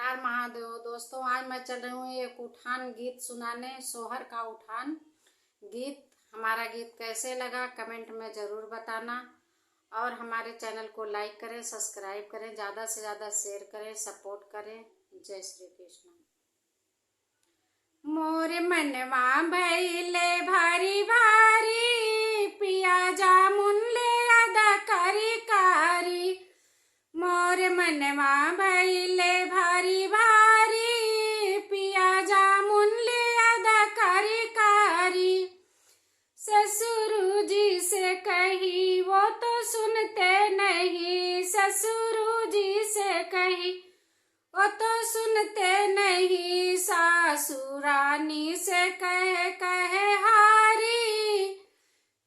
हर महादेव। दोस्तों, आज मैं चल रही हूँ एक उठान गीत सुनाने, सोहर का उठान गीत। हमारा गीत कैसे लगा कमेंट में ज़रूर बताना और हमारे चैनल को लाइक करें, सब्सक्राइब करें, ज़्यादा से ज़्यादा शेयर करें, सपोर्ट करें। जय श्री कृष्ण। मोर मनवा भइले भारी भारी, पिया जामुन ले अदा करी कारी। मोर मनवा भइले भारी भारी, पिया जामुन ले अदा करी कारी। ससुर जी से कही वो तो सुनते नहीं, ससुर जी से कही वो तो सुनते नहीं। सासुरानी से कहे हारी,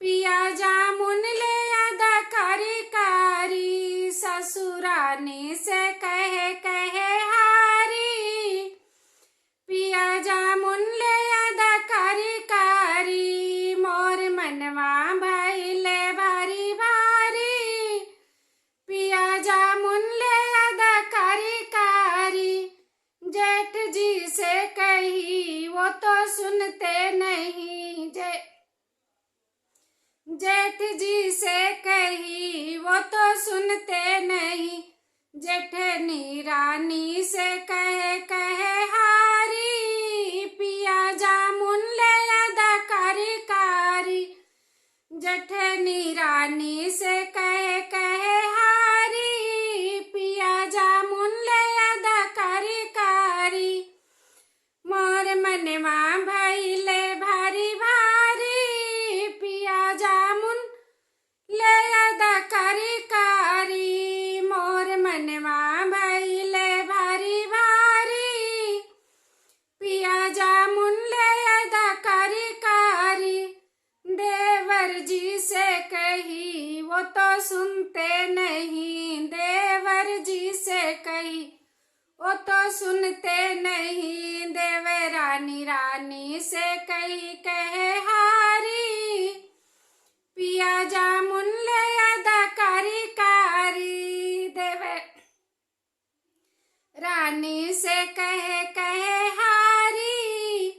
पिया जामुन ले अदा करी कारी। ससुरानी से कहे हारी, पिया जामुन ले अदा करी कारी। मोर मनवा भइले भारी भारी, पिया जामुन ले अदा करी कारी। जेठ जी से कही वो तो सुनते नहीं, जेठ जी से कही वो तो सुनते नहीं। जेठनी रानी से कहे हारी, पिया जामुन ले अदा करी कारी। जेठनी रानी से कहे हारी, पिया जामुन ले अदा करी कारी। मोर मनवा भइले भारी भारी, पिया जामुन ले अदा करी कारी। मोर मनवा भइले भारी भारी, पिया जामुन ले अदा करी कारी। देवर जी से कही वो तो सुनते नहीं, देवर जी से कही वो तो सुनते नहीं। देवरानी रानी से कहे हारी, पिया जामुन ले अदा करी कारी। रानी से कहे हारी,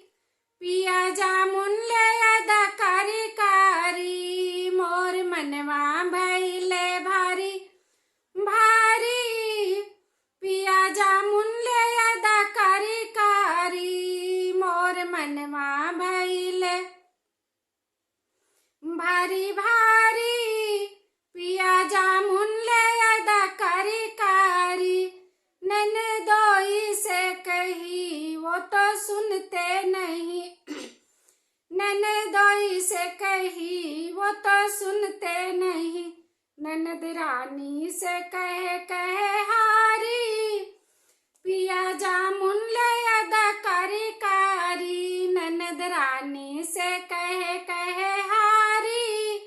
पिया जामुन ले अदा करी कारी। मोर मनवा भइले भारी भारी, पिया जामुन ले अदा करी कारी। मोर मनवा भइले भारी भारी, पिया जामुन ले अदा करी कारी। ननदोई से कही वो तो सुनते नहीं, ननदोई से कही वो तो सुनते नहीं। ननद रानी से कहे हारी, पिया जामुन ले अदा करी कारी। ननद रानी से कहे हारी,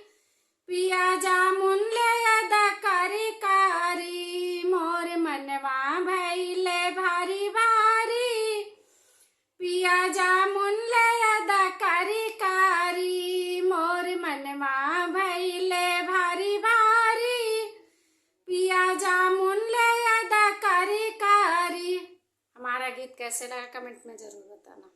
पिया जामुन ले अदा करी कारी। मोर मनवा भइले भारी भारी, पिया जामुन ले अदा करी कारी। मोर मनवा भइले भारी भारी, पिया जामुन ले अदा करी कारी। हमारा गीत कैसे लगा कमेंट में ज़रूर बताना।